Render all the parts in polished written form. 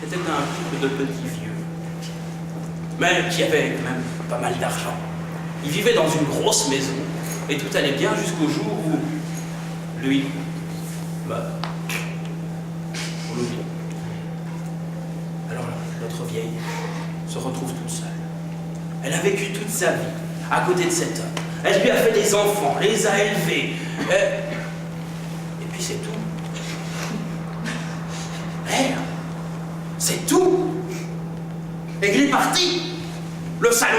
C'était un couple de petits vieux, mais qui avaient quand même pas mal d'argent. Ils vivaient dans une grosse maison, et tout allait bien jusqu'au jour où lui meurt. On l'oublie. Alors là, notre vieille se retrouve toute seule. Elle a vécu toute sa vie à côté de cet homme. Elle lui a fait des enfants, les a élevés. Et puis c'est tout. Merde, c'est tout. Et il est parti, le salaud.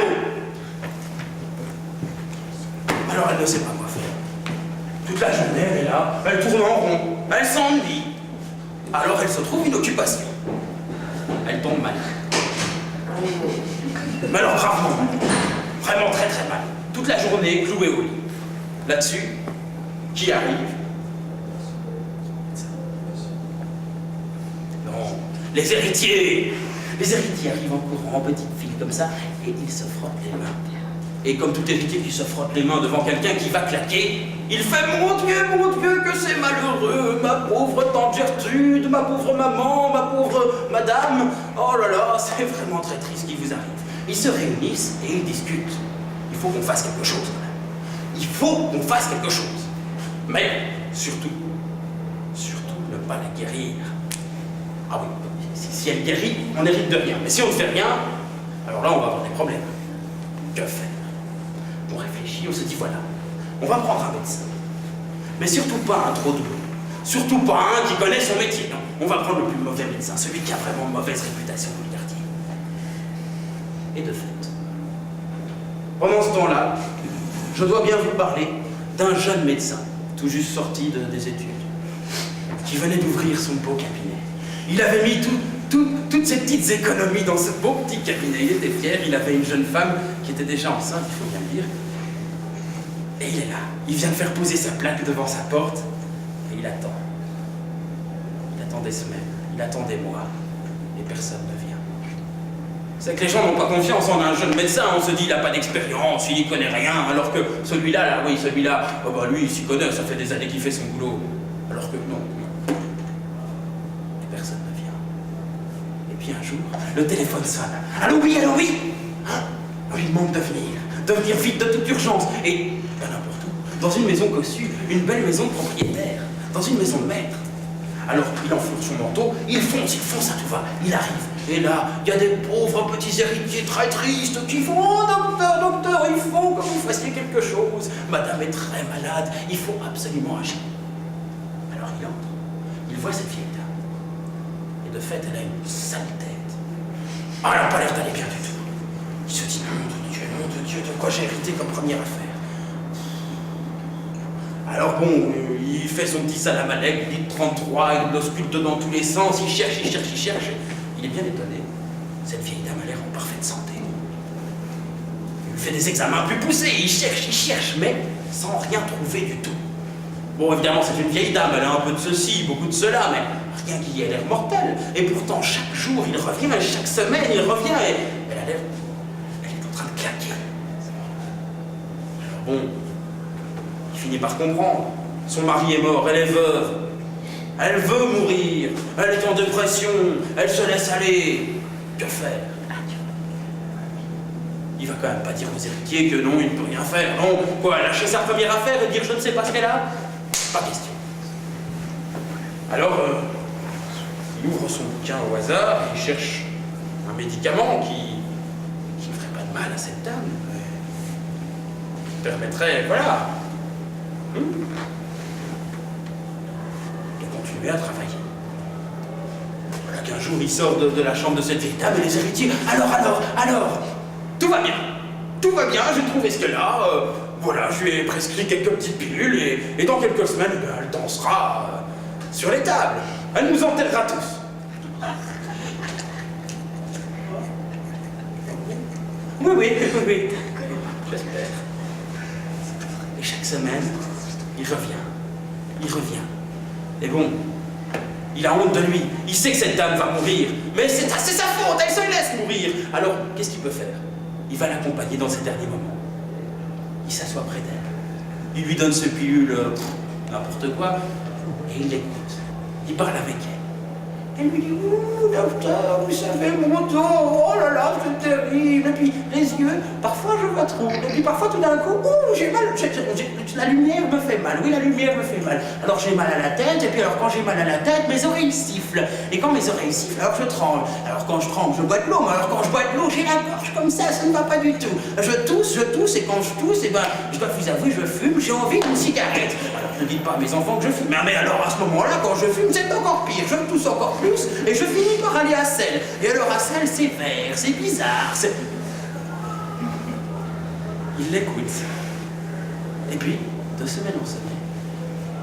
Alors elle ne sait pas quoi faire. Toute la journée, elle est là, elle tourne en rond, elle s'ennuie. Alors elle se trouve une occupation. Elle tombe malade. Mais alors gravement malade. Vraiment très très mal. Toute la journée, clouée au lit. Là-dessus, qui arrive? Non, les héritiers. Les héritiers arrivent en courant, en petite file comme ça, et ils se frottent les mains. Et comme tout héritier qui se frotte les mains devant quelqu'un qui va claquer, il fait « Mon Dieu, que c'est malheureux, ma pauvre tante Gertrude, ma pauvre maman, ma pauvre madame. Oh là là, c'est vraiment très triste ce qui vous arrive. » Ils se réunissent et ils discutent. Il faut qu'on fasse quelque chose. Il faut qu'on fasse quelque chose. Mais surtout ne pas la guérir. Ah oui, si elle guérit, on n'hérite de rien. Mais si on ne fait rien, alors là on va avoir des problèmes. Que faire? On réfléchit, on se dit voilà, on va prendre un médecin. Mais surtout pas un trop doué. Surtout pas un qui connaît son métier. Non, on va prendre le plus mauvais médecin, celui qui a vraiment mauvaise réputation dans le quartier. Et de fait, pendant ce temps-là, je dois bien vous parler d'un jeune médecin, tout juste sorti des études, qui venait d'ouvrir son beau cabinet. Il avait mis toutes ses petites économies dans ce beau petit cabinet. Il était fier, il avait une jeune femme qui était déjà enceinte, il faut bien le dire. Et il est là, il vient de faire poser sa plaque devant sa porte, et il attend. Il attend des semaines, il attend des mois, et personne ne vient. C'est que les gens n'ont pas confiance en un jeune médecin, on se dit il n'a pas d'expérience, il n'y connaît rien, alors que celui-là, oh bah lui il s'y connaît, ça fait des années qu'il fait son boulot. Alors que non. Et personne ne vient. Et puis un jour, le téléphone sonne. Allô oui, on lui demande de venir vite de toute urgence, et pas n'importe où, dans une maison cossue, une belle maison de propriétaire, dans une maison de maître. Alors il enfile son manteau, il fonce à tout va, il arrive. Et là, il y a des pauvres petits héritiers très tristes qui font « Oh docteur, il faut que vous fassiez quelque chose. Madame est très malade, il faut absolument agir. » Alors il entre, il voit cette vieille dame. Et de fait, elle a une sale tête. Ah, elle n'a pas l'air d'aller bien du tout. Il se dit « Nom de Dieu, de quoi j'ai hérité comme première affaire ?» Alors bon, il fait son petit salamalek, il dit 33, il l'ausculte dans tous les sens, il cherche. Il est bien étonné. Cette vieille dame a l'air en parfaite santé. Il fait des examens plus poussés, il cherche, mais sans rien trouver du tout. Bon, évidemment, c'est une vieille dame, elle a un peu de ceci, beaucoup de cela, mais rien qui ait l'air mortel. Et pourtant, chaque jour, il revient, chaque semaine, il revient, et elle a l'air... Elle est en train de claquer. Alors bon, il finit par comprendre. Son mari est mort, elle est veuve. Elle veut mourir, elle est en dépression, elle se laisse aller. Que faire? Il va quand même pas dire aux héritiers que non, il ne peut rien faire. Non, quoi, lâcher sa première affaire et dire je ne sais pas ce qu'elle a? Pas question. Alors, il ouvre son bouquin au hasard et il cherche un médicament qui ne ferait pas de mal à cette dame. Qui permettrait, voilà. À travailler. Voilà qu'un jour il sort de la chambre de cette vieille dame et les héritiers. Alors, tout va bien, j'ai trouvé ce qu'elle a. Voilà, je lui ai prescrit quelques petites pilules et dans quelques semaines, elle dansera sur les tables. Elle nous enterrera tous. Oui, j'espère. Et chaque semaine, il revient. Et bon, il a honte de lui. Il sait que cette dame va mourir. Mais c'est sa faute, elle se laisse mourir. Alors, qu'est-ce qu'il peut faire? Il va l'accompagner dans ses derniers moments. Il s'assoit près d'elle. Il lui donne ce pilule, n'importe quoi, et il l'écoute. Il parle avec elle. Elle lui dit, ouh, docteur, vous savez, mon dos, oh là là, c'est terrible. Et puis, les yeux, parfois je vois trop. Et puis, parfois, tout d'un coup, ouh, j'ai mal, la lumière me fait mal. Oui, la lumière me fait mal. Alors, j'ai mal à la tête, et puis, alors, quand j'ai mal à la tête, mes oreilles sifflent. Et quand mes oreilles sifflent, alors je tremble. Alors, quand je tremble, je bois de l'eau. Mais alors, quand je bois de l'eau, j'ai la gorge comme ça ne va pas du tout. Je tousse, et quand je tousse, et ben, je dois vous avouer, je fume, j'ai envie d'une cigarette. Alors, ne dites pas à mes enfants que je fume. Mais alors, à ce moment-là, quand je fume, c'est encore pire. Je tousse encore plus, et je finis par aller à Celle. Et alors, à Celle, c'est vert, c'est bizarre, c'est... Il l'écoute. Et puis, de semaine en semaine,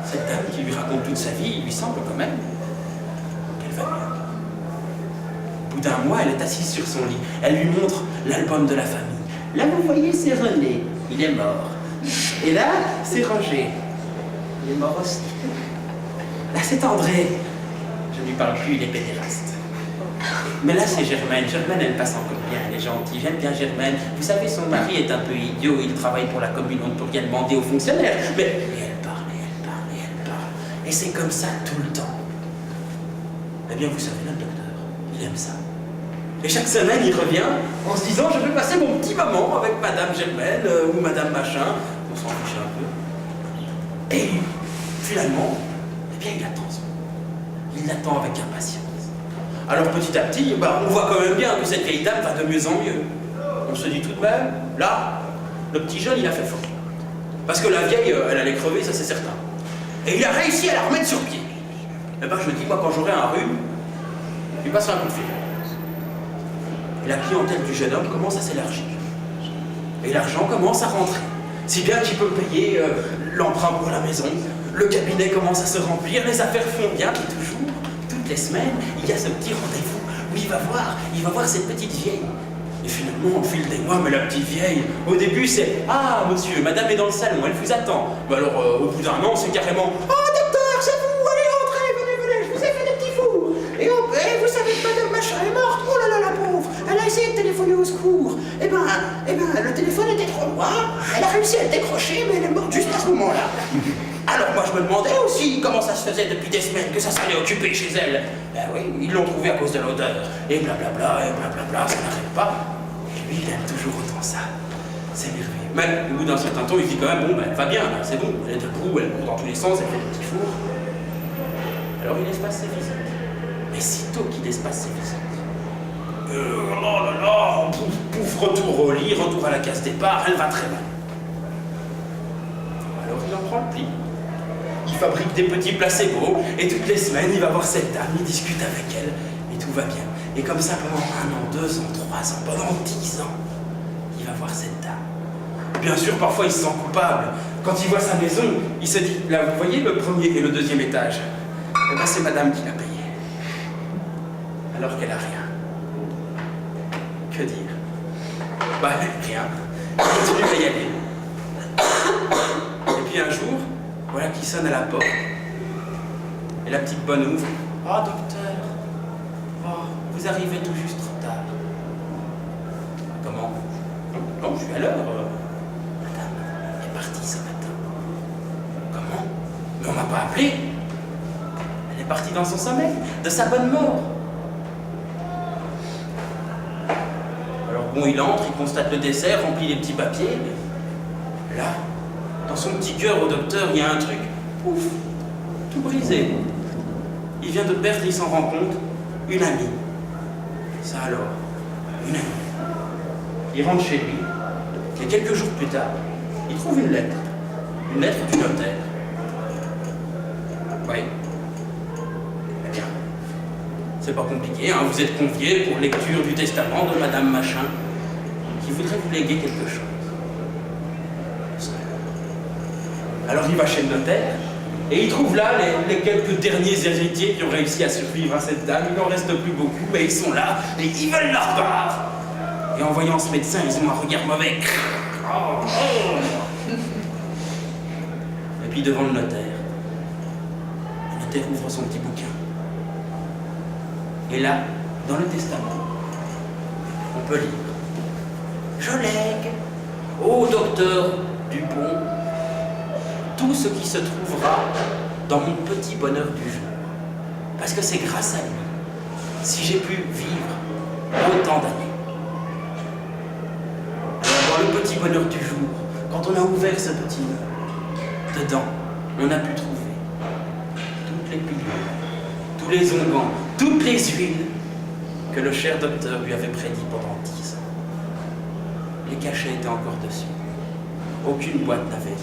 cette dame qui lui raconte toute sa vie, il lui semble quand même qu'elle va bien. Au bout d'un mois, elle est assise sur son lit. Elle lui montre l'album de la famille. Là, vous voyez, c'est René. Il est mort. Et là, c'est Roger. Il est mort aussi. Là, c'est André. Je ne lui parle plus, il est pédéraste. Mais là, c'est Germaine. Germaine, elle passe encore bien, elle est gentille. J'aime bien Germaine. Vous savez, son mari est un peu idiot. Il travaille pour la commune, on ne peut rien demander aux fonctionnaires. Mais elle parle, et elle parle, et elle parle. Et c'est comme ça tout le temps. Eh bien, vous savez, notre docteur, il aime ça. Et chaque semaine, il revient en se disant, je vais passer mon petit moment avec Madame Germaine ou Madame Machin. On s'en fiche un peu. Et finalement, eh bien, il attend. Il l'attend avec impatience. Alors petit à petit, on voit quand même bien que cette vieille dame va de mieux en mieux. On se dit tout de même, là, le petit jeune, il a fait fort. Parce que la vieille, elle allait crever, ça c'est certain. Et il a réussi à la remettre sur pied. Eh ben je dis, moi, quand j'aurai un rhume, je lui passerai un coup de fil. Et la clientèle du jeune homme commence à s'élargir. Et l'argent commence à rentrer. Si bien qu'il peut payer l'emprunt pour la maison, le cabinet commence à se remplir, les affaires font bien, et toujours, toutes les semaines, il y a ce petit rendez-vous où il va voir cette petite vieille. Et finalement, au fil des mois, mais la petite vieille, au début c'est « Ah, monsieur, madame est dans le salon, elle vous attend. » Mais alors, au bout d'un an, c'est carrément « Oh, docteur, c'est vous, allez, entrez, venez, je vous ai fait des petits fours. Et vous savez que madame Machin est morte, oh là là, la pauvre, elle a essayé de téléphoner au secours. Eh ben, le téléphone était trop loin, elle a réussi à le décrocher, mais elle est morte juste à ce moment-là. » Alors moi je me demandais aussi comment ça se faisait depuis des semaines que ça s'allait occuper chez elle. Ben oui, ils l'ont trouvé à cause de l'odeur. Et blablabla, ça n'arrête pas. Et lui, il aime toujours autant ça. C'est merveilleux. Mais au bout d'un certain temps, il dit quand même, bon, ben elle va bien, là, c'est bon. Elle est debout, elle court dans tous les sens, elle fait des petits fours. Alors il espace ses visites. Mais sitôt qu'il espace ses visites, oh là là, pouf, retour au lit, retour à la case départ, elle va très mal. Alors il en prend le pli. Il fabrique des petits placebos, et toutes les semaines, il va voir cette dame, il discute avec elle, et tout va bien. Et comme ça, pendant 1 an, 2 ans, 3 ans, pendant 10 ans, il va voir cette dame. Bien sûr, parfois, il se sent coupable. Quand il voit sa maison, il se dit, là, vous voyez le premier et le deuxième étage? Eh bien, c'est madame qui l'a payé. Alors qu'elle a rien. Que dire? Bah, rien. Il continue à y aller. Et puis un jour, voilà qui sonne à la porte. Et la petite bonne ouvre. « Oh, docteur, oh, vous arrivez tout juste trop tard. » « Comment? »« Non, je suis à l'heure. Madame est partie ce matin. »« Comment? Mais on m'a pas appelé. Elle est partie dans son sommeil, de sa bonne mort. » Alors bon, il entre, il constate le dessert, remplit les petits papiers. Mais là, dans son petit cœur au docteur, il y a un truc, ouf, tout brisé. Il vient de perdre, il s'en rend compte, une amie. Ça alors, une amie. Il rentre chez lui, et quelques jours plus tard, il trouve une lettre du notaire. Oui. Eh bien, c'est pas compliqué, hein, vous êtes convié pour lecture du testament de Madame Machin, qui voudrait vous léguer quelque chose. Alors il va chez le notaire, et il trouve là les quelques derniers héritiers qui ont réussi à survivre à cette dame. Il n'en reste plus beaucoup, mais ils sont là, et ils veulent leur part. Et en voyant ce médecin, ils ont un regard mauvais. Et puis devant le notaire ouvre son petit bouquin. Et là, dans le testament, on peut lire: je lègue au docteur Dupont tout ce qui se trouvera dans mon petit bonheur du jour. Parce que c'est grâce à lui si j'ai pu vivre autant d'années. Alors, dans le petit bonheur du jour, quand on a ouvert ce petit mur, dedans, on a pu trouver toutes les pilules, tous les onguents, toutes les huiles que le cher docteur lui avait prédit pendant 10 ans. Les cachets étaient encore dessus. Aucune boîte n'avait